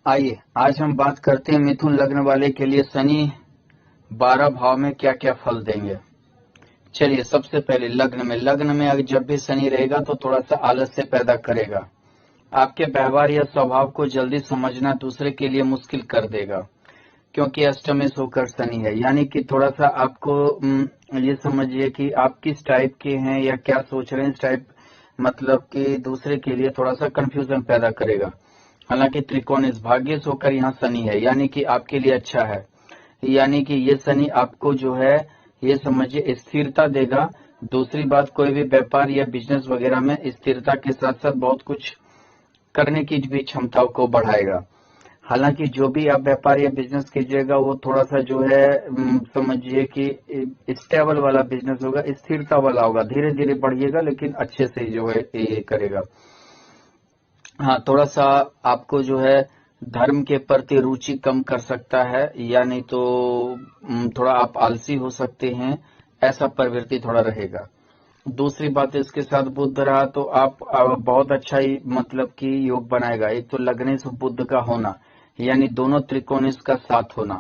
आइए आज हम बात करते हैं मिथुन लग्न वाले के लिए शनि 12 भाव में क्या क्या फल देंगे। चलिए सबसे पहले लग्न में अगर जब भी शनि रहेगा तो थोड़ा सा आलस्य पैदा करेगा। आपके व्यवहार या स्वभाव को जल्दी समझना दूसरे के लिए मुश्किल कर देगा, क्योंकि अष्टम में होकर शनि है। यानी कि थोड़ा सा आपको ये समझिए कि आप किस टाइप के हैं या क्या सोच रहे हैं, इस टाइप मतलब कि दूसरे के लिए थोड़ा सा कंफ्यूजन पैदा करेगा। हालांकि त्रिकोण इस भाग्य से होकर यहाँ शनि है, यानी कि आपके लिए अच्छा है। यानी कि ये शनि आपको जो है ये समझिए स्थिरता देगा। दूसरी बात, कोई भी व्यापार या बिजनेस वगैरह में स्थिरता के साथ साथ बहुत कुछ करने की भी क्षमताओं को बढ़ाएगा। हालांकि जो भी आप व्यापार या बिजनेस कीजिएगा वो थोड़ा सा जो है समझिए कि स्टेबल वाला बिजनेस होगा, स्थिरता वाला होगा। धीरे धीरे बढ़िएगा लेकिन अच्छे से जो है ये करेगा। हाँ, थोड़ा सा आपको जो है धर्म के प्रति रुचि कम कर सकता है, या नहीं तो थोड़ा आप आलसी हो सकते हैं, ऐसा प्रवृत्ति थोड़ा रहेगा। दूसरी बात, इसके साथ बुध रहा तो आप बहुत अच्छा ही मतलब कि योग बनाएगा। एक तो लग्न से बुध का होना, यानी दोनों त्रिकोण इसका साथ होना,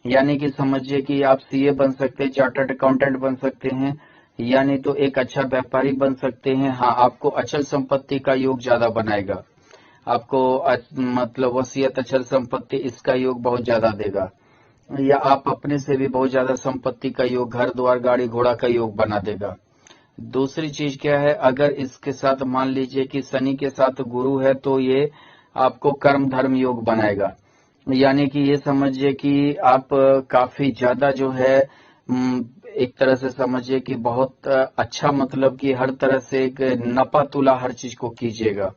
यानी कि समझिए कि आप सीए बन सकते हैं, चार्टर्ड अकाउंटेंट बन सकते हैं, यानी तो एक अच्छा व्यापारी बन सकते हैं। हाँ, आपको अचल संपत्ति का योग ज्यादा बनाएगा। आपको मतलब वसीयत अचल संपत्ति इसका योग बहुत ज्यादा देगा, या आप अपने से भी बहुत ज्यादा संपत्ति का योग, घर द्वार गाड़ी घोड़ा का योग बना देगा। दूसरी चीज क्या है, अगर इसके साथ मान लीजिए कि शनि के साथ गुरु है तो ये आपको कर्म धर्म योग बनाएगा। यानी कि ये समझिए कि आप काफी ज्यादा जो है एक तरह से समझिए कि बहुत अच्छा मतलब कि हर तरह से एक नपा तुला हर चीज को कीजिएगा।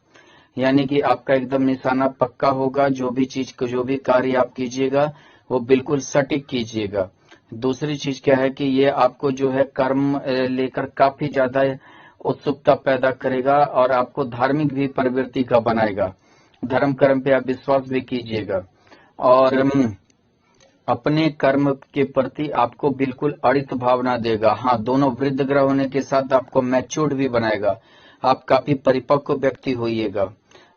यानी कि आपका एकदम निशाना पक्का होगा। जो भी चीज को, जो भी कार्य आप कीजिएगा वो बिल्कुल सटीक कीजिएगा। दूसरी चीज क्या है कि ये आपको जो है कर्म लेकर काफी ज्यादा उत्सुकता पैदा करेगा और आपको धार्मिक भी प्रवृत्ति का बनाएगा। धर्म कर्म पे आप विश्वास भी कीजिएगा और अपने कर्म के प्रति आपको बिल्कुल अड़ित भावना देगा। हाँ, दोनों वृद्ध ग्रह होने के साथ आपको मैच्योर्ड भी बनाएगा। आप काफी परिपक्व व्यक्ति होइएगा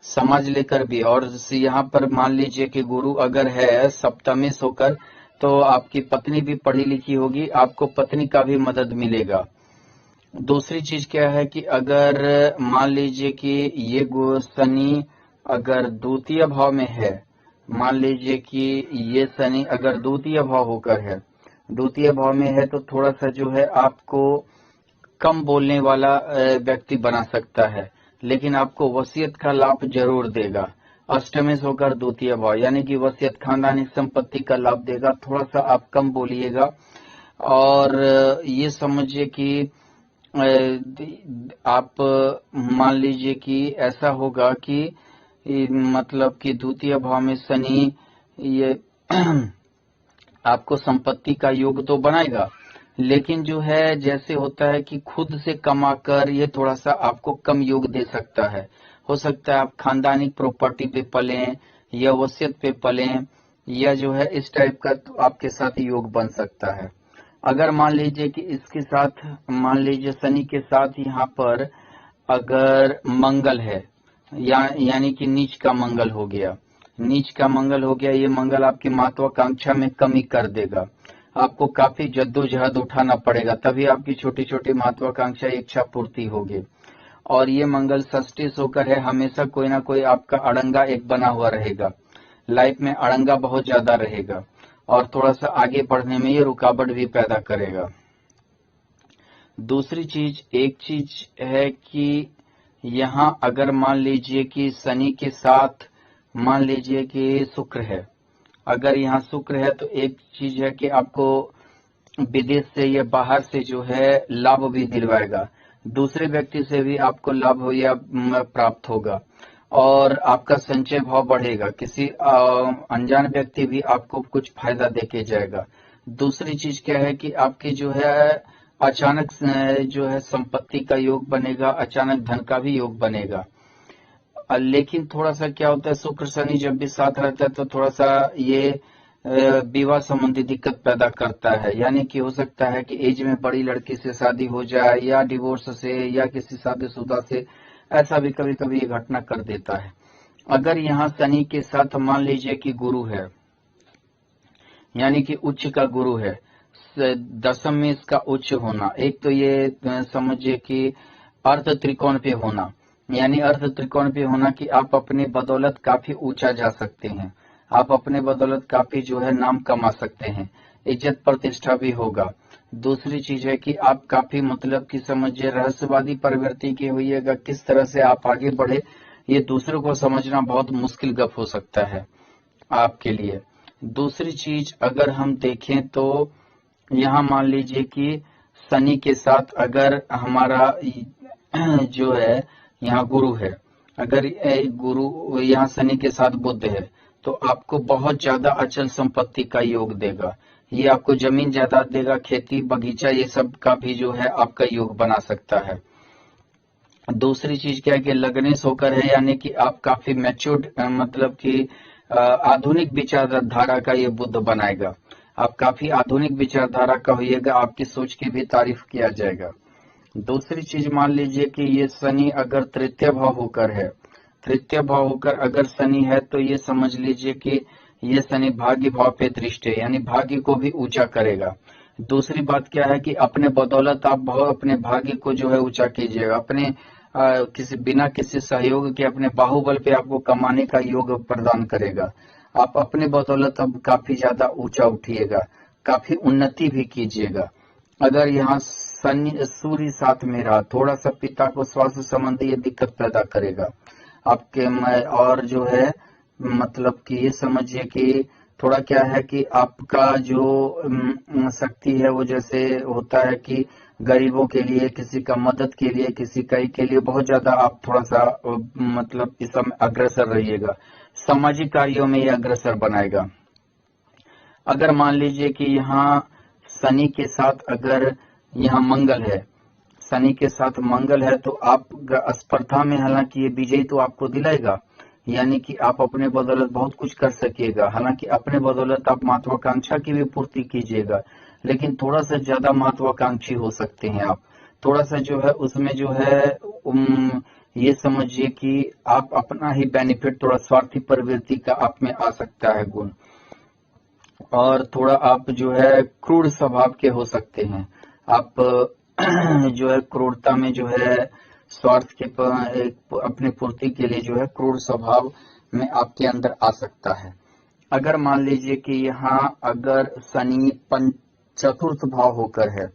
समाज लेकर भी। और यहाँ पर मान लीजिए कि गुरु अगर है सप्तमेश होकर, तो आपकी पत्नी भी पढ़ी लिखी होगी, आपको पत्नी का भी मदद मिलेगा। दूसरी चीज क्या है कि अगर मान लीजिए कि ये शनि अगर द्वितीय भाव में है, मान लीजिए कि ये शनि अगर द्वितीय भाव होकर है, द्वितीय भाव में है तो थोड़ा सा जो है आपको कम बोलने वाला व्यक्ति बना सकता है, लेकिन आपको वसीयत का लाभ जरूर देगा। अष्टमेश होकर द्वितीय भाव, यानी कि वसीयत खानदानी संपत्ति का लाभ देगा। थोड़ा सा आप कम बोलिएगा और ये समझिए कि आप मान लीजिए कि ऐसा होगा कि मतलब कि द्वितीय भाव में शनि ये आपको संपत्ति का योग तो बनाएगा, लेकिन जो है जैसे होता है कि खुद से कमाकर ये थोड़ा सा आपको कम योग दे सकता है। हो सकता है आप खानदानी प्रॉपर्टी पे पलें या वसीयत पे पलें, या जो है इस टाइप का तो आपके साथ योग बन सकता है। अगर मान लीजिए कि इसके साथ मान लीजिए शनि के साथ यहाँ पर अगर मंगल है, यानी कि नीच का मंगल हो गया, नीच का मंगल हो गया, ये मंगल आपकी महत्वाकांक्षा में कमी कर देगा। आपको काफी जद्दोजहद उठाना पड़ेगा, तभी आपकी छोटी छोटी महत्वाकांक्षा इच्छा पूर्ति होगी। और ये मंगल षष्ठी होकर है, हमेशा कोई ना कोई आपका अड़ंगा एक बना हुआ रहेगा। लाइफ में अड़ंगा बहुत ज्यादा रहेगा और थोड़ा सा आगे बढ़ने में ये रुकावट भी पैदा करेगा। दूसरी चीज, एक चीज है कि यहाँ अगर मान लीजिए कि शनि के साथ मान लीजिए कि शुक्र है, अगर यहाँ शुक्र है तो एक चीज है कि आपको विदेश से या बाहर से जो है लाभ भी दिलवाएगा। दूसरे व्यक्ति से भी आपको लाभ हो या प्राप्त होगा और आपका संचय भाव बढ़ेगा। किसी अनजान व्यक्ति भी आपको कुछ फायदा देके जाएगा। दूसरी चीज क्या है कि आपकी जो है अचानक जो है संपत्ति का योग बनेगा, अचानक धन का भी योग बनेगा। लेकिन थोड़ा सा क्या होता है, शुक्र शनि जब भी साथ रहता है तो थोड़ा सा ये विवाह संबंधी दिक्कत पैदा करता है। यानी कि हो सकता है कि एज में बड़ी लड़की से शादी हो जाए, या डिवोर्स से, या किसी शादीशुदा से, ऐसा भी कभी कभी ये घटना कर देता है। अगर यहाँ शनि के साथ मान लीजिए कि गुरु है, यानी कि उच्च का गुरु है, दशम में इसका उच्च होना, एक तो ये समझिए कि अर्थ त्रिकोण पे होना, यानी अर्थ त्रिकोण पे होना कि आप अपने बदौलत काफी ऊंचा जा सकते हैं, आप अपने बदौलत काफी जो है नाम कमा सकते हैं, इज्जत प्रतिष्ठा भी होगा। दूसरी चीज है कि आप काफी मतलब कि समझिए रहस्यवादी प्रवृत्ति के होइएगा, किस तरह से आप आगे बढ़े ये दूसरों को समझना बहुत मुश्किल गप हो सकता है आपके लिए। दूसरी चीज अगर हम देखें तो यहाँ मान लीजिए कि शनि के साथ अगर हमारा जो है यहाँ गुरु है, अगर गुरु यहाँ शनि के साथ बुध है तो आपको बहुत ज्यादा अचल संपत्ति का योग देगा, ये आपको जमीन जायदाद देगा, खेती बगीचा ये सब का भी जो है आपका योग बना सकता है। दूसरी चीज क्या है कि लग्नेश होकर है, यानी कि आप काफी मैच्योर्ड मतलब कि आधुनिक विचारधारा का ये बुद्ध बनाएगा, आप काफी आधुनिक विचारधारा का होइएगा, आपकी सोच की भी तारीफ किया जाएगा। दूसरी चीज मान लीजिए कि ये शनि अगर तृतीय भाव होकर है, तृतीय भाव होकर अगर शनि है तो ये समझ लीजिए कि ये शनि भाग्य भाव पे दृष्टि है, यानी भाग्य को भी ऊंचा करेगा। दूसरी बात क्या है कि अपने बदौलत आप अपने भाग्य को जो है ऊंचा कीजिएगा, अपने किसी बिना किसी सहयोग के अपने बाहुबल पे आपको कमाने का योग प्रदान करेगा, आप अपने बदौलत अब काफी ज्यादा ऊंचा उठिएगा, काफी उन्नति भी कीजिएगा। अगर यहाँ सूर्य साथ में रहा, थोड़ा सा पिता को स्वास्थ्य संबंधी ये दिक्कत पैदा करेगा आपके में, और जो है मतलब कि ये समझिए कि थोड़ा क्या है कि आपका जो शक्ति है वो जैसे होता है कि गरीबों के लिए, किसी का मदद के लिए, किसी कई के लिए बहुत ज्यादा आप थोड़ा सा मतलब इस समय अग्रसर रहिएगा, सामाजिक कार्यों में ये अग्रसर बनाएगा। अगर मान लीजिए कि यहाँ शनि के साथ अगर यहाँ मंगल है, शनि के साथ मंगल है तो आप स्पर्धा में हालांकि ये विजय तो आपको दिलाएगा, यानी कि आप अपने बदौलत बहुत कुछ कर सकिएगा, हालांकि अपने बदौलत आप महत्वाकांक्षा की भी पूर्ति कीजिएगा, लेकिन थोड़ा सा ज्यादा महत्वाकांक्षी हो सकते हैं आप, थोड़ा सा जो है उसमें जो है ये समझिए कि आप अपना ही बेनिफिट, थोड़ा स्वार्थी प्रवृत्ति का आप में आ सकता है गुण, और थोड़ा आप जो है क्रूर स्वभाव के हो सकते हैं, आप जो है क्रूरता में जो है स्वार्थ के अपने पूर्ति के लिए जो है क्रूर स्वभाव में आपके अंदर आ सकता है। अगर मान लीजिए कि यहाँ अगर शनि चतुर्थ भाव होकर है,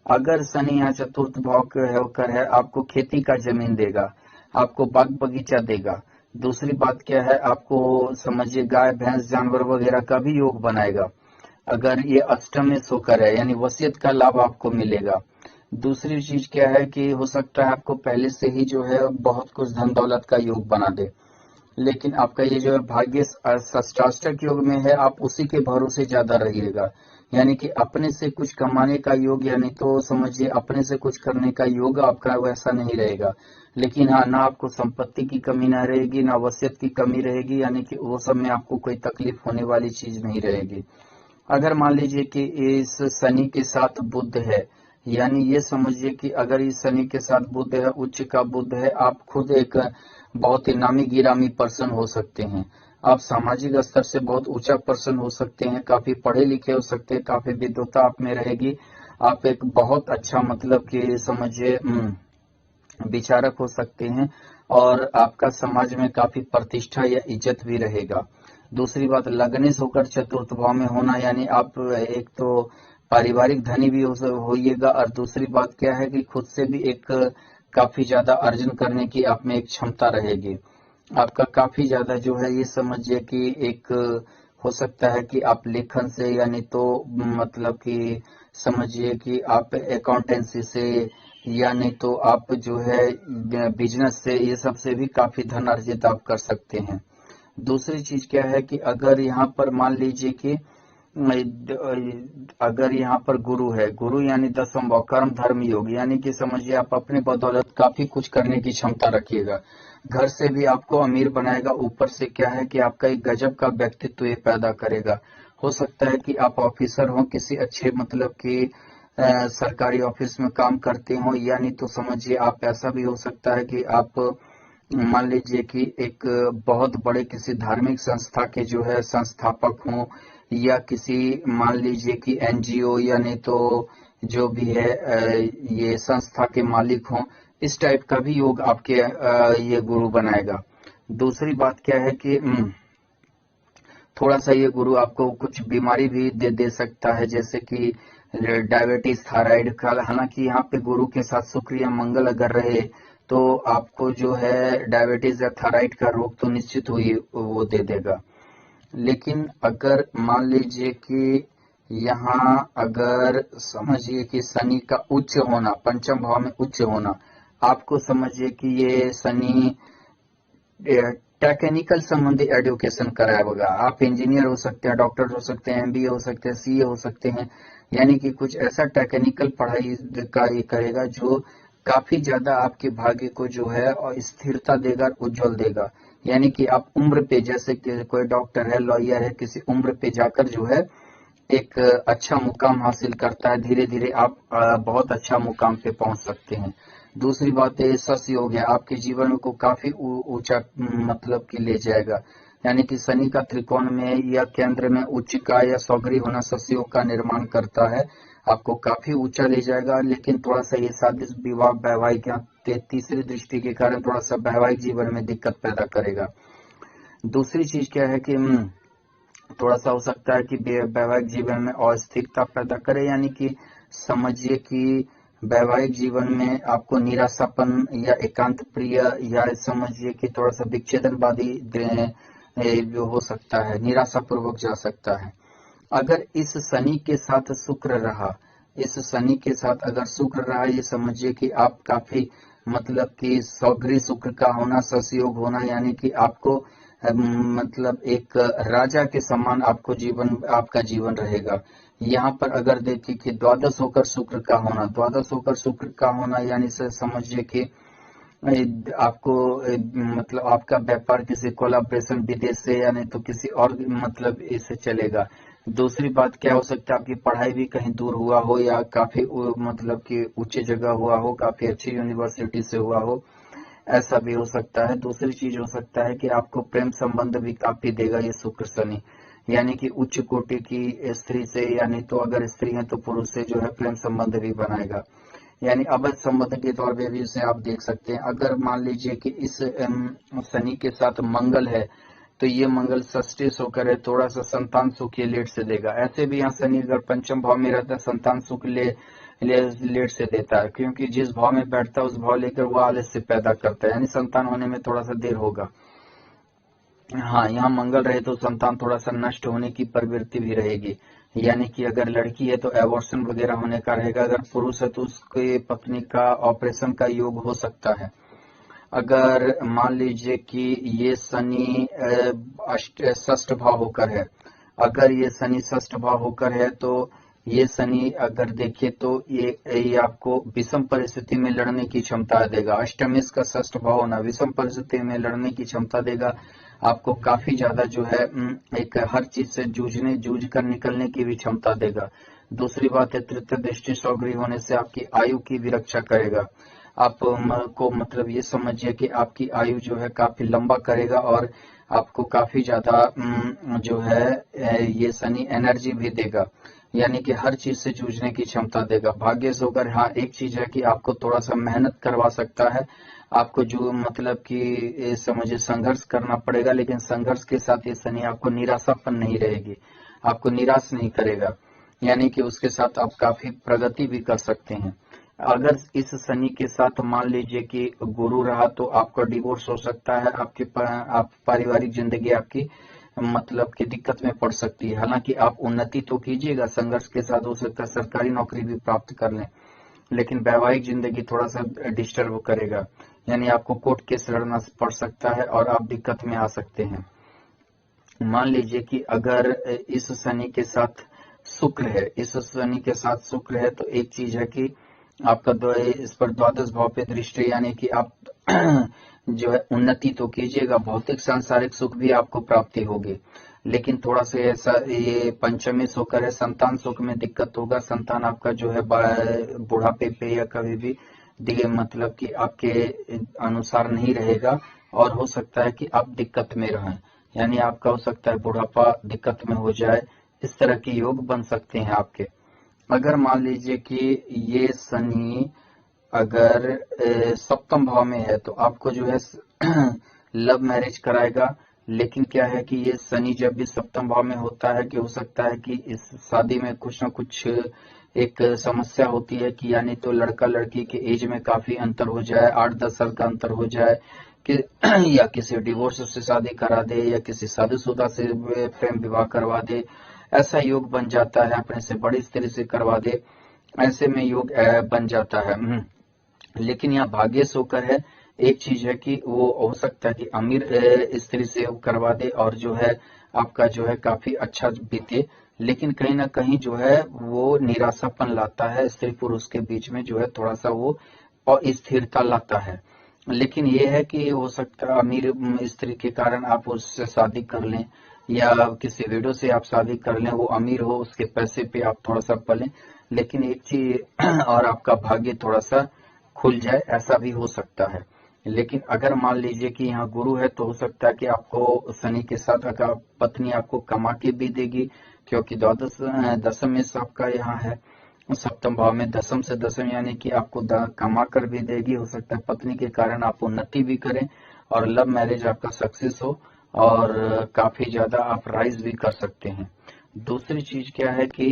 अगर शनि यहाँ चतुर्थ भाव होकर है, आपको खेती का जमीन देगा, आपको बाग बगीचा देगा। दूसरी बात क्या है, आपको समझिए गाय भैंस जानवर वगैरह का भी योग बनाएगा। अगर ये अष्टम में सोकर है, यानी वसीयत का लाभ आपको मिलेगा। दूसरी चीज क्या है कि हो सकता है आपको पहले से ही जो है बहुत कुछ धन दौलत का योग बना दे, लेकिन आपका ये जो है भाग्य षष्टाष्टक योग में है, आप उसी के भरोसे ज्यादा रहिएगा, यानी कि अपने से कुछ कमाने का योग, यानी तो समझिए अपने से कुछ करने का योग आपका वैसा नहीं रहेगा, लेकिन हाँ ना आपको संपत्ति की कमी ना रहेगी, ना वसीयत की कमी रहेगी, यानी कि वो सब में आपको कोई तकलीफ होने वाली चीज नहीं रहेगी। अगर मान लीजिए कि इस शनि के साथ बुध है, यानी ये समझिए कि अगर इस शनि के साथ बुध है, उच्च का बुध है, आप खुद एक बहुत ही नामी गिरामी पर्सन हो सकते हैं, आप सामाजिक स्तर से बहुत ऊंचा पर्सन हो सकते हैं, काफी पढ़े लिखे हो सकते हैं, काफी विद्वता आप में रहेगी, आप एक बहुत अच्छा मतलब कि समझिए विचारक हो सकते हैं, और आपका समाज में काफी प्रतिष्ठा या इज्जत भी रहेगा। दूसरी बात लग्नेश होकर चतुर्थ भाव में होना, यानी आप एक तो पारिवारिक धनी भी होइएगा, और दूसरी बात क्या है कि खुद से भी एक काफी ज्यादा अर्जन करने की आप में एक क्षमता रहेगी, आपका काफी ज्यादा जो है ये समझिए कि एक हो सकता है कि आप लेखन से, यानी तो मतलब कि समझिए कि आप अकाउंटेंसी से, या नहीं तो आप जो है बिजनेस से, ये सब से भी काफी धन अर्जित आप कर सकते हैं। दूसरी चीज क्या है कि अगर यहाँ पर मान लीजिए कि अगर यहाँ पर गुरु है, गुरु यानी दसम भाव कर्म धर्म योग, यानी कि समझिए आप अपने बदौलत काफी कुछ करने की क्षमता रखिएगा, घर से भी आपको अमीर बनाएगा, ऊपर से क्या है कि आपका एक गजब का व्यक्तित्व ये पैदा करेगा। हो सकता है कि आप ऑफिसर हो, किसी अच्छे मतलब कि सरकारी ऑफिस में काम करते हो, यानी तो समझिए आप ऐसा भी हो सकता है कि आप मान लीजिए कि एक बहुत बड़े किसी धार्मिक संस्था के जो है संस्थापक हों, या किसी मान लीजिए कि एनजीओ या नहीं तो जो भी है ये संस्था के मालिक हों, इस टाइप का भी योग आपके ये गुरु बनाएगा। दूसरी बात क्या है कि थोड़ा सा ये गुरु आपको कुछ बीमारी भी दे सकता है, जैसे कि डायबिटीज, थायराइड का। हालांकि यहाँ पे गुरु के साथ शुक्र या मंगल अगर रहे तो आपको जो है डायबिटीज या थायराइड का रोग तो निश्चित हुई वो दे देगा। लेकिन अगर मान लीजिए कि यहाँ अगर समझिए कि शनि का उच्च होना, पंचम भाव में उच्च होना, आपको समझिए कि ये शनि टेक्निकल संबंधी एजुकेशन कराया होगा। आप इंजीनियर हो सकते हैं, डॉक्टर हो सकते हैं, एमबीए हो सकते हैं, सीए हो सकते हैं, यानी कि कुछ ऐसा टेक्निकल पढ़ाई का ये करेगा जो काफी ज्यादा आपके भाग्य को जो है और स्थिरता देगा, उज्जवल देगा। यानी कि आप उम्र पे, जैसे कि कोई डॉक्टर है, लॉयर है, किसी उम्र पे जाकर जो है एक अच्छा मुकाम हासिल करता है, धीरे धीरे आप बहुत अच्छा मुकाम पे पहुंच सकते हैं। दूसरी बात है सस योग है, आपके जीवन को काफी ऊंचा मतलब कि ले जाएगा। यानी कि शनि का त्रिकोण में या केंद्र में उच्च का या सौगरी होना सस योग का निर्माण करता है, आपको काफी ऊंचा ले जाएगा। लेकिन थोड़ा सा ये शादी विवाह वैवाहिक या तीसरी दृष्टि के कारण थोड़ा सा वैवाहिक जीवन में दिक्कत पैदा करेगा। दूसरी चीज क्या है कि थोड़ा सा हो सकता है कि वैवाहिक जीवन में अस्थिरता पैदा करे, यानी कि समझिए कि वैवाहिक जीवन में आपको निराशापन या एकांत प्रिय, या समझिए कि थोड़ा सा विच्छेदनवादी जो हो सकता है, निराशापूर्वक जा सकता है। अगर इस शनि के साथ शुक्र रहा, इस शनि के साथ अगर शुक्र रहा, ये समझिए कि आप काफी मतलब कि सौगरी शुक्र का होना, ससयोग होना, यानी कि आपको मतलब एक राजा के समान आपको जीवन, आपका जीवन रहेगा। यहाँ पर अगर देखिए कि द्वादश होकर शुक्र का होना, द्वादश होकर शुक्र का होना, यानी से समझिए कि आपको मतलब आपका व्यापार किसी कोलैबोरेशन विदेश से या नहीं तो किसी और मतलब इससे चलेगा। दूसरी बात क्या हो सकता है, आपकी पढ़ाई भी कहीं दूर हुआ हो या काफी मतलब कि ऊंची जगह हुआ हो, काफी अच्छी यूनिवर्सिटी से हुआ हो, ऐसा भी हो सकता है। दूसरी चीज हो सकता है कि आपको प्रेम संबंध भी काफी देगा ये शुक्र शनि, यानी कि उच्च कोटि की स्त्री से, यानी तो अगर स्त्री है तो पुरुष से जो है प्रेम संबंध भी बनाएगा। यानी अवैध संबंध के तौर पे भी इसे आप देख सकते हैं। अगर मान लीजिए कि इस शनि के साथ मंगल है तो ये मंगल षष्ठी होकर है, थोड़ा सा संतान सुख ये लेट से देगा। ऐसे भी यहाँ शनि अगर पंचम भाव में रहता है संतान सुख लेट से देता है, क्योंकि जिस भाव में बैठता है उस भाव लेकर वो आलस्य पैदा करता है, यानी संतान होने में थोड़ा सा देर होगा। हाँ, यहाँ मंगल रहे तो संतान थोड़ा सा नष्ट होने की प्रवृत्ति भी रहेगी, यानी कि अगर लड़की है तो एबॉर्शन वगैरह होने का रहेगा, अगर पुरुष है तो उसके पत्नी का ऑपरेशन का योग हो सकता है। अगर मान लीजिए कि ये शनि षष्ठ भाव होकर है, अगर ये शनि षष्ठ भाव होकर है तो ये शनि अगर देखे तो ये आपको विषम परिस्थिति में लड़ने की क्षमता देगा। अष्टमेश का षष्ठ भाव होना विषम परिस्थिति में लड़ने की क्षमता देगा, आपको काफी ज्यादा जो है एक हर चीज से जूझ कर निकलने की भी क्षमता देगा। दूसरी बात है तृतीय दृष्टि सौगरी होने से आपकी आयु की भी रक्षा करेगा। आप को मतलब ये समझिए कि आपकी आयु जो है काफी लंबा करेगा और आपको काफी ज्यादा जो है ये शनि एनर्जी भी देगा, यानी कि हर चीज से जूझने की क्षमता देगा। भाग्य से होकर हाँ एक चीज है कि आपको थोड़ा सा मेहनत करवा सकता है, आपको जो मतलब कि समझिए संघर्ष करना पड़ेगा, लेकिन संघर्ष के साथ ये शनि आपको निराशापन नहीं रहेगी, आपको निराश नहीं करेगा, यानी कि उसके साथ आप काफी प्रगति भी कर सकते हैं। अगर इस शनि के साथ मान लीजिए कि गुरु रहा तो आपका डिवोर्स हो सकता है, आप पारिवारिक जिंदगी आपकी मतलब की दिक्कत में पड़ सकती है। हालांकि आप उन्नति तो कीजिएगा, संघर्ष के साथ हो सकता है सरकारी नौकरी भी प्राप्त कर लें, लेकिन वैवाहिक जिंदगी थोड़ा सा डिस्टर्ब करेगा, यानी आपको कोर्ट केस लड़ना पड़ सकता है और आप दिक्कत में आ सकते हैं। मान लीजिए कि अगर इस शनि के साथ शुक्र है, इस शनि के साथ शुक्र है तो एक चीज है कि आपका इस पर द्वादश भाव पे दृष्टि, यानी कि आप जो है उन्नति तो कीजिएगा, भौतिक सांसारिक सुख भी आपको प्राप्ति होगी, लेकिन थोड़ा सा ऐसा ये पंचमी होकर है संतान सुख में दिक्कत होगा। संतान आपका जो है बुढ़ापे पे या कभी भी दिए मतलब कि आपके अनुसार नहीं रहेगा, और हो सकता है कि आप दिक्कत में रहें, यानी आपका हो सकता है बुढ़ापा दिक्कत में हो जाए। इस तरह के योग बन सकते हैं आपके। अगर मान लीजिए कि ये शनि अगर सप्तम भाव में है तो आपको जो है लव मैरिज कराएगा। लेकिन क्या है कि ये शनि जब भी सप्तम भाव में होता है कि हो सकता है कि इस शादी में कुछ ना कुछ एक समस्या होती है कि यानी तो लड़का लड़की के एज में काफी अंतर हो जाए, 8-10 साल का अंतर हो जाए कि या किसी डिवोर्स से शादी करा दे या किसी शादीशुदा से प्रेम विवाह करवा दे, ऐसा योग बन जाता है। अपने से बड़ी स्त्री से करवा दे, ऐसे में योग बन जाता है। लेकिन यहाँ भाग्य से होकर है, एक चीज है कि वो हो सकता है कि अमीर स्त्री से करवा दे और जो है आपका जो है काफी अच्छा बीते। लेकिन कहीं ना कहीं जो है वो निराशापन लाता है, स्त्री पुरुष के बीच में जो है थोड़ा सा वो अस्थिरता लाता है। लेकिन ये है कि हो सकता है अमीर स्त्री के कारण आप उससे शादी कर लें या किसी वीडियो से आप शादी कर लें, वो अमीर हो, उसके पैसे पे आप थोड़ा सा पलें। लेकिन एक चीज और आपका भाग्य थोड़ा सा खुल जाए, ऐसा भी हो सकता है। लेकिन अगर मान लीजिए कि यहाँ गुरु है तो हो सकता है कि आपको शनि के साथ अगर पत्नी आपको कमा के भी देगी, क्योंकि द्वादश दशम में आपका यहाँ है सप्तम भाव में, दशम से दशम यानी कि आपको कमा कर भी देगी। हो सकता है पत्नी के कारण आप उन्नति भी करें और लव मैरिज आपका सक्सेस हो और काफी ज्यादा आप राइज भी कर सकते हैं। दूसरी चीज क्या है कि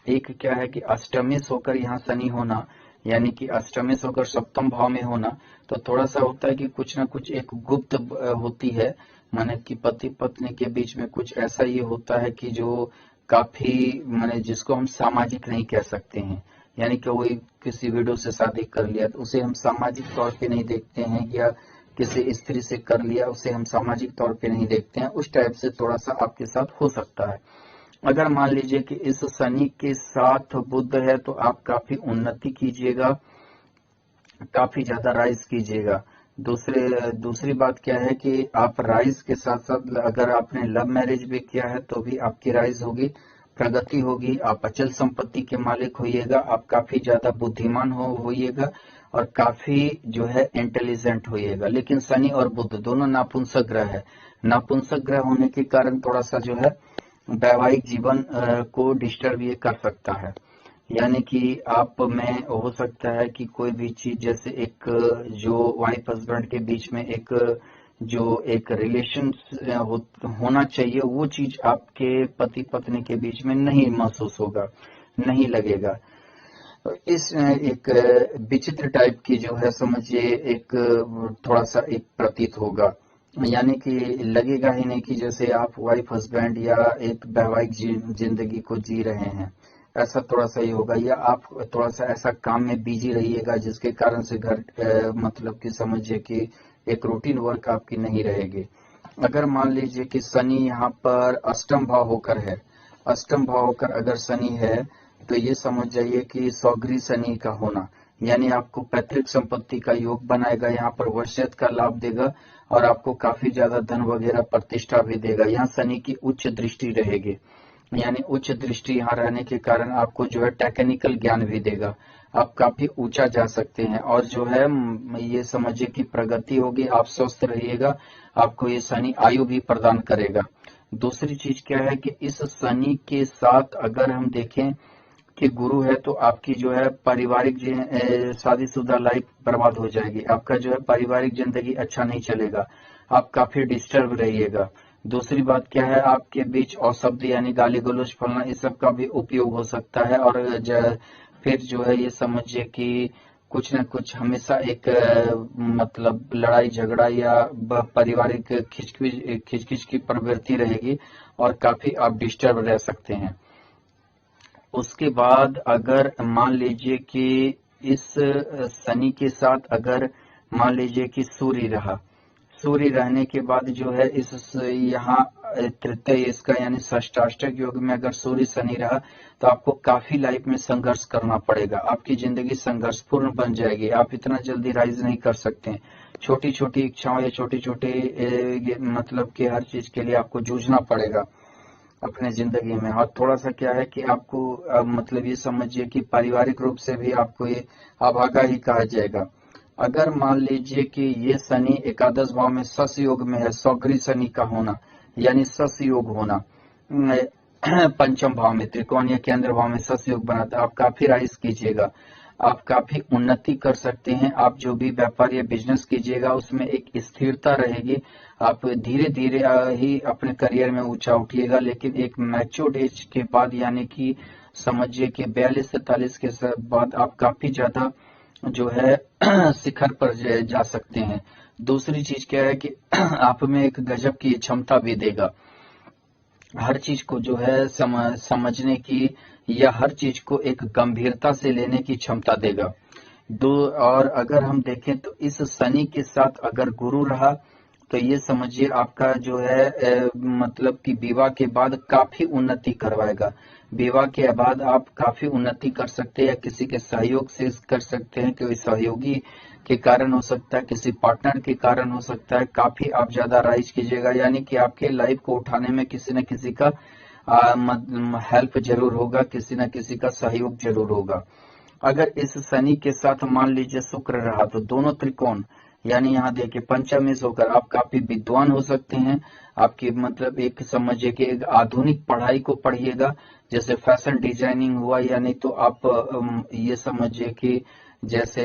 एक क्या है कि अष्टमेश होकर यहाँ शनि होना, यानी कि अष्टमेश होकर सप्तम भाव में होना, तो थोड़ा सा होता है कि कुछ ना कुछ एक गुप्त होती है, माने कि पति पत्नी के बीच में कुछ ऐसा ये होता है कि जो काफी माने जिसको हम सामाजिक नहीं कह सकते हैं। यानी कि वही किसी विडो से शादी कर लिया तो उसे हम सामाजिक तौर पे नहीं देखते हैं, या किसी स्त्री से कर लिया उसे हम सामाजिक तौर पे नहीं देखते हैं। उस टाइप से थोड़ा सा आपके साथ हो सकता है। अगर मान लीजिए कि इस शनि के साथ बुध है तो आप काफी उन्नति कीजिएगा, काफी ज्यादा राइज कीजिएगा। दूसरी बात क्या है कि आप राइज के साथ साथ अगर आपने लव मैरिज भी किया है तो भी आपकी राइज होगी, प्रगति होगी, आप अचल संपत्ति के मालिक होइएगा, आप काफी ज्यादा बुद्धिमान होइएगा और काफी जो है इंटेलिजेंट होइएगा। लेकिन शनि और बुध दोनों नापुंसक ग्रह है, नापुंसक ग्रह होने के कारण थोड़ा सा जो है वैवाहिक जीवन को डिस्टर्ब ये कर सकता है। यानी कि आप में हो सकता है कि कोई भी चीज जैसे एक जो वाइफ हस्बैंड के बीच में एक जो एक रिलेशन होना चाहिए वो चीज आपके पति पत्नी के बीच में नहीं महसूस होगा, नहीं लगेगा। इस एक विचित्र टाइप की जो है समझिए एक थोड़ा सा एक प्रतीत होगा। यानी कि लगेगा ही नहीं कि जैसे आप वाइफ हस्बैंड या एक वैवाहिक जिंदगी को जी रहे हैं, ऐसा थोड़ा सा ही होगा। या आप थोड़ा सा ऐसा काम में बिजी रहिएगा जिसके कारण से घर मतलब कि समझिए कि एक रूटीन वर्क आपकी नहीं रहेगी। अगर मान लीजिए कि शनि यहाँ पर अष्टम भाव होकर है, अष्टम भाव होकर अगर शनि है तो ये समझ जाइए कि सौगरी शनि का होना, यानी आपको पैतृक संपत्ति का योग बनाएगा, यहाँ पर वसीयत का लाभ देगा और आपको काफी ज्यादा धन वगैरह प्रतिष्ठा भी देगा। यहाँ शनि की उच्च दृष्टि रहेगी, यानी उच्च दृष्टि यहाँ रहने के कारण आपको जो है टेक्निकल ज्ञान भी देगा, आप काफी ऊंचा जा सकते हैं। और जो है ये समझिए कि प्रगति होगी, आप स्वस्थ रहिएगा, आपको ये शनि आयु भी प्रदान करेगा। दूसरी चीज क्या है कि इस शनि के साथ अगर हम देखें कि गुरु है तो आपकी जो है पारिवारिक शादीशुदा लाइफ बर्बाद हो जाएगी, आपका जो है पारिवारिक जिंदगी अच्छा नहीं चलेगा, आप काफी डिस्टर्ब रहिएगा। दूसरी बात क्या है, आपके बीच अशब्द यानी गाली गलौज फलना इस सब का भी उपयोग हो सकता है। और फिर जो है ये समझिए कि कुछ न कुछ हमेशा एक मतलब लड़ाई झगड़ा या पारिवारिक खिचखिच की प्रवृत्ति रहेगी और काफी आप डिस्टर्ब रह सकते हैं। उसके बाद अगर मान लीजिए कि इस शनि के साथ अगर मान लीजिए कि सूर्य रहा, सूर्य रहने के बाद जो है इस यहाँ तृतीय इसका यानी षष्टाष्टक योग में अगर सूर्य शनि रहा तो आपको काफी लाइफ में संघर्ष करना पड़ेगा, आपकी जिंदगी संघर्षपूर्ण बन जाएगी, आप इतना जल्दी राइज नहीं कर सकते हैं। छोटी छोटी इच्छाओं या छोटी छोटी मतलब कि हर चीज के लिए आपको जूझना पड़ेगा अपने जिंदगी में। और थोड़ा सा क्या है कि आपको मतलब ये समझिए कि पारिवारिक रूप से भी आपको ये अभागा ही कहा जाएगा। अगर मान लीजिए कि ये शनि एकादश भाव में सस योग में है, सौगरी शनि का होना यानी सस योग होना, पंचम भाव में त्रिकोण या केंद्र भाव में सस योग बनाता है, आप काफी राइज कीजिएगा, आप काफी उन्नति कर सकते हैं। आप जो भी व्यापार या बिजनेस कीजिएगा उसमें एक स्थिरता रहेगी, आप धीरे धीरे ही अपने करियर में ऊंचा उठिएगा, लेकिन एक मैच्योर्ड एज के बाद यानी कि समझिए कि 42 से 43 के बाद आप काफी ज्यादा जो है शिखर पर जा सकते हैं। दूसरी चीज क्या है कि आप में एक गजब की क्षमता भी देगा, हर चीज को जो है समझने की या हर चीज को एक गंभीरता से लेने की क्षमता देगा। और अगर हम देखें तो इस शनि के साथ अगर गुरु रहा तो ये समझिए आपका जो है मतलब कि विवाह के बाद काफी उन्नति करवाएगा। विवाह के बाद आप काफी उन्नति कर सकते हैं या किसी के सहयोग से कर सकते हैं, कोई सहयोगी के कारण हो सकता है, किसी पार्टनर के कारण हो सकता है, काफी आप ज्यादा राइज कीजिएगा, यानी कि आपके लाइफ को उठाने में किसी न किसी का हेल्प जरूर होगा, किसी न किसी का सहयोग जरूर होगा। अगर इस शनि के साथ मान लीजिए शुक्र रहा तो दोनों त्रिकोण यानी यहाँ देखिए पंचम से होकर आप काफी विद्वान हो सकते हैं। आपकी मतलब एक समझिए कि एक आधुनिक पढ़ाई को पढ़िएगा, जैसे फैशन डिजाइनिंग हुआ, यानी तो आप ये समझिए कि जैसे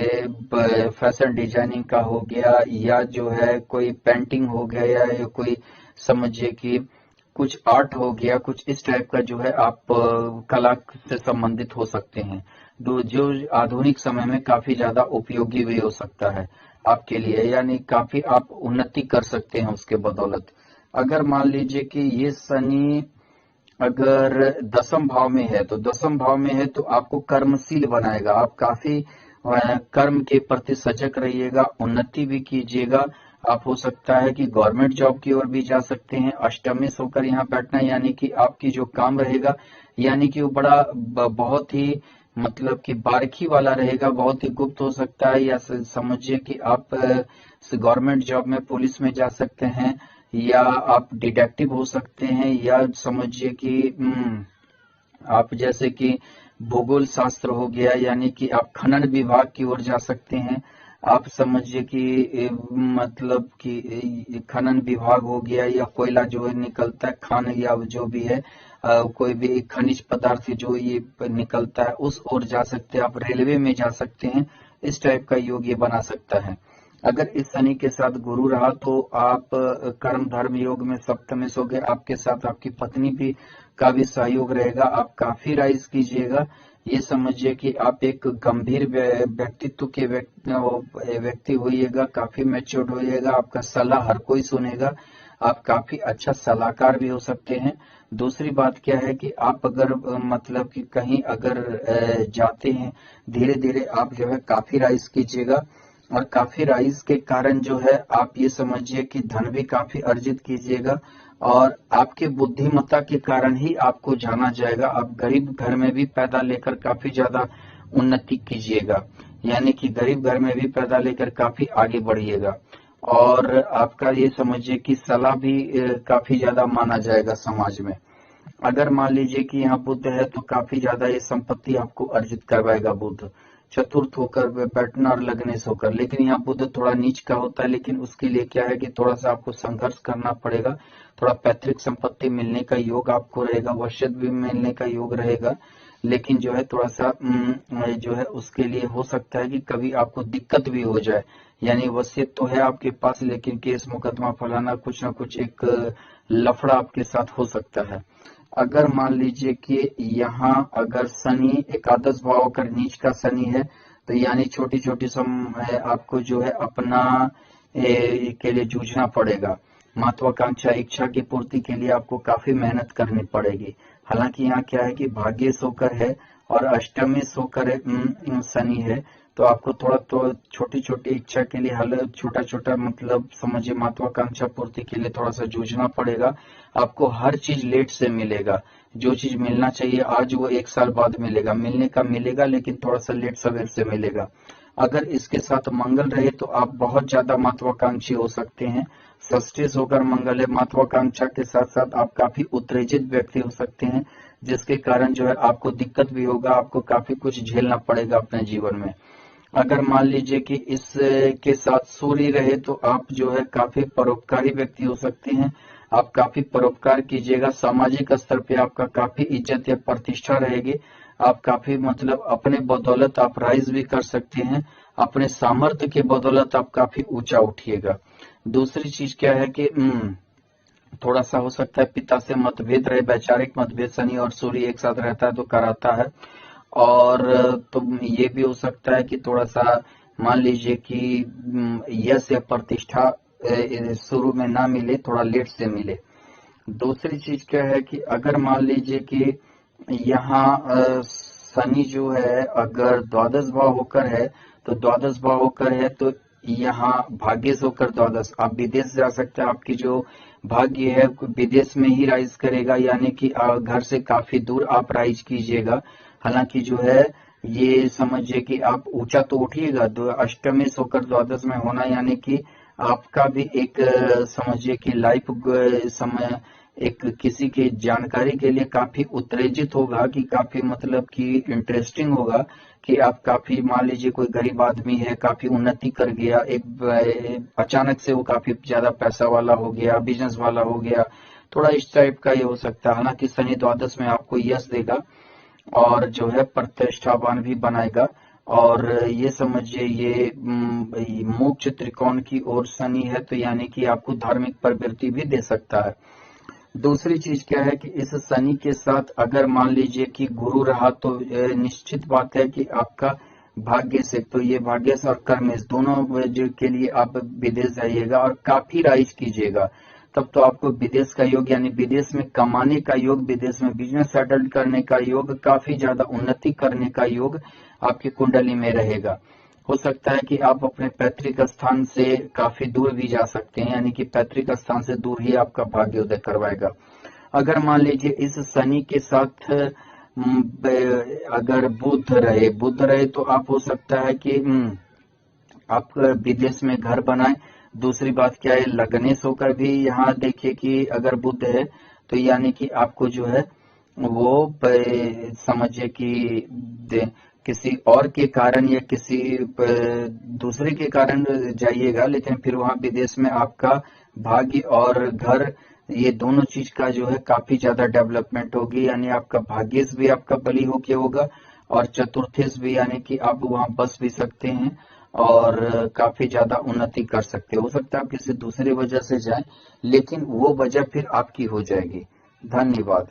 फैशन डिजाइनिंग का हो गया या जो है कोई पेंटिंग हो गया या कोई समझिए कि कुछ आर्ट हो गया, कुछ इस टाइप का जो है आप कला से संबंधित हो सकते हैं, जो आधुनिक समय में काफी ज्यादा उपयोगी भी हो सकता है आपके लिए, यानी काफी आप उन्नति कर सकते हैं उसके बदौलत। अगर मान लीजिए कि ये शनि अगर दसम भाव में है तो दसम भाव में है तो आपको कर्मशील बनाएगा, आप काफी कर्म के प्रति सजग रहिएगा, उन्नति भी कीजिएगा। आप हो सकता है कि गवर्नमेंट जॉब की ओर भी जा सकते हैं। अष्टमी से होकर यहाँ बैठना यानी कि आपकी जो काम रहेगा यानी कि वो बड़ा बहुत ही मतलब कि बारीकी वाला रहेगा, बहुत ही गुप्त हो सकता है, या समझिए कि आप गवर्नमेंट जॉब में पुलिस में जा सकते हैं या आप डिटेक्टिव हो सकते हैं, या समझिए कि आप जैसे कि भूगोल शास्त्र हो गया यानी कि आप खनन विभाग की ओर जा सकते हैं। आप समझिए कि मतलब कि खनन विभाग हो गया या कोयला जो है निकलता है खान या जो भी है कोई भी खनिज पदार्थ जो ये निकलता है उस ओर जा सकते हैं, आप रेलवे में जा सकते हैं, इस टाइप का योग ये बना सकता है। अगर इस शनि के साथ गुरु रहा तो आप कर्म धर्म योग में सप्तम हो गए, आपके साथ आपकी पत्नी भी का भी सहयोग रहेगा, आप काफी राइज कीजिएगा। ये समझिए कि आप एक गंभीर व्यक्तित्व के व्यक्ति होइएगा, काफी मैच्योर्ड होइएगा, आपका सलाह हर कोई सुनेगा, आप काफी अच्छा सलाहकार भी हो सकते हैं। दूसरी बात क्या है कि आप अगर मतलब कि कहीं अगर जाते हैं धीरे धीरे आप जो है काफी राइज कीजिएगा, और काफी राइज के कारण जो है आप ये समझिए कि धन भी काफी अर्जित कीजिएगा, और आपके बुद्धिमत्ता के कारण ही आपको जाना जाएगा। आप गरीब घर में भी पैदा लेकर काफी ज्यादा उन्नति कीजिएगा, यानी कि गरीब घर में भी पैदा लेकर काफी आगे बढ़िएगा, और आपका ये समझिए कि सलाह भी काफी ज्यादा माना जाएगा समाज में। अगर मान लीजिए कि यहाँ बुध है तो काफी ज्यादा ये संपत्ति आपको अर्जित करवाएगा बुध, चतुर्थ होकर बैठना और लगने से होकर, लेकिन यहाँ बुध थोड़ा नीच का होता है, लेकिन उसके लिए क्या है कि थोड़ा सा आपको संघर्ष करना पड़ेगा, थोड़ा पैतृक संपत्ति मिलने का योग आपको रहेगा, वसीयत भी मिलने का योग रहेगा, लेकिन जो है थोड़ा सा जो है उसके लिए हो सकता है कि कभी आपको दिक्कत भी हो जाए, यानी वसीयत तो है आपके पास लेकिन केस मुकदमा फलाना कुछ ना कुछ एक लफड़ा आपके साथ हो सकता है। अगर मान लीजिए कि यहाँ अगर शनि एकादश भाव अगर नीच का शनि है तो यानी छोटी छोटी आपको जो है अपना के लिए जूझना पड़ेगा, महत्वाकांक्षा इच्छा की पूर्ति के लिए आपको काफी मेहनत करनी पड़ेगी। हालांकि यहाँ क्या है कि भाग्य होकर है और अष्टमी होकर शनि है, तो आपको थोड़ा तो छोटी छोटी इच्छा के लिए हल छोटा छोटा मतलब समझिए महत्वाकांक्षा पूर्ति के लिए थोड़ा सा जूझना पड़ेगा। आपको हर चीज लेट से मिलेगा, जो चीज मिलना चाहिए आज वो 1 साल बाद मिलेगा, मिलने का मिलेगा लेकिन थोड़ा सा लेट सवेर से मिलेगा। अगर इसके साथ मंगल रहे तो आप बहुत ज्यादा महत्वाकांक्षी हो सकते हैं। षष्ठी होकर मंगल है, महत्वाकांक्षा के साथ साथ आप काफी उत्तेजित व्यक्ति हो सकते हैं, जिसके कारण जो है आपको दिक्कत भी होगा, आपको काफी कुछ झेलना पड़ेगा अपने जीवन में। अगर मान लीजिए कि इस के साथ सूर्य रहे तो आप जो है काफी परोपकारी व्यक्ति हो सकते हैं। आप काफी परोपकार कीजिएगा, सामाजिक स्तर पे आपका काफी इज्जत या प्रतिष्ठा रहेगी। आप काफी मतलब अपने बदौलत आप राइज भी कर सकते हैं, अपने सामर्थ्य के बदौलत आप काफी ऊंचा उठिएगा। दूसरी चीज क्या है कि थोड़ा सा हो सकता है पिता से मतभेद रहे, वैचारिक मतभेद, शनि और सूर्य एक साथ रहता है तो कराता है। और तो ये भी हो सकता है कि थोड़ा सा मान लीजिए कि यश या प्रतिष्ठा शुरू में ना मिले, थोड़ा लेट से मिले। दूसरी चीज क्या है कि अगर मान लीजिए कि यहाँ शनि जो है अगर द्वादश भाव होकर है, तो द्वादश भाव होकर है तो यहाँ भाग्य से होकर द्वादश, आप विदेश जा सकते हैं। आपकी जो भाग्य है विदेश में ही राइज करेगा, यानी कि घर से काफी दूर आप राइज कीजिएगा। हालांकि जो है ये समझिए कि आप ऊंचा तो उठिएगा, अष्टमी से होकर द्वादश में होना, यानी कि आपका भी एक समझिए कि लाइफ समय एक किसी की जानकारी के लिए काफी उत्तेजित होगा, कि काफी मतलब कि इंटरेस्टिंग होगा कि आप काफी मान लीजिए कोई गरीब आदमी है, काफी उन्नति कर गया, एक अचानक से वो काफी ज्यादा पैसा वाला हो गया, बिजनेस वाला हो गया, थोड़ा इस टाइप का ये हो सकता है। हालांकि शनि द्वादश में आपको यश देगा और जो है प्रतिष्ठावान भी बनाएगा। और ये समझिए ये मोक्ष त्रिकोण की ओर शनि है, तो यानी कि आपको धार्मिक प्रवृत्ति भी दे सकता है। दूसरी चीज क्या है कि इस शनि के साथ अगर मान लीजिए कि गुरु रहा तो निश्चित बात है कि आपका भाग्य से, तो ये भाग्य से और कर्म दोनों के लिए आप विदेश जाइएगा और काफी राइज कीजिएगा, तब तो आपको विदेश का योग यानी विदेश में कमाने का योग, विदेश में बिजनेस सेटल करने का योग, काफी ज्यादा उन्नति करने का योग आपकी कुंडली में रहेगा। हो सकता है कि आप अपने पैतृक स्थान से काफी दूर भी जा सकते हैं, यानी कि पैतृक स्थान से दूर ही आपका भाग्योदय करवाएगा। अगर मान लीजिए इस शनि के साथ अगर बुध रहे तो आप हो सकता है कि आप विदेश में घर बनाए। दूसरी बात क्या है, लग्नेश होकर भी यहाँ देखिए कि अगर बुध है तो यानी कि आपको जो है वो समझिए कि किसी और के कारण या किसी दूसरे के कारण जाइएगा, लेकिन फिर वहां विदेश में आपका भाग्य और घर ये दोनों चीज का जो है काफी ज्यादा डेवलपमेंट होगी, यानी आपका भाग्यश भी आपका बली होके होगा और चतुर्थेश भी, यानी कि आप वहां बस भी सकते हैं और काफी ज्यादा उन्नति कर सकते हो सकता है आप किसी दूसरी वजह से जाएं, लेकिन वो वजह फिर आपकी हो जाएगी। धन्यवाद।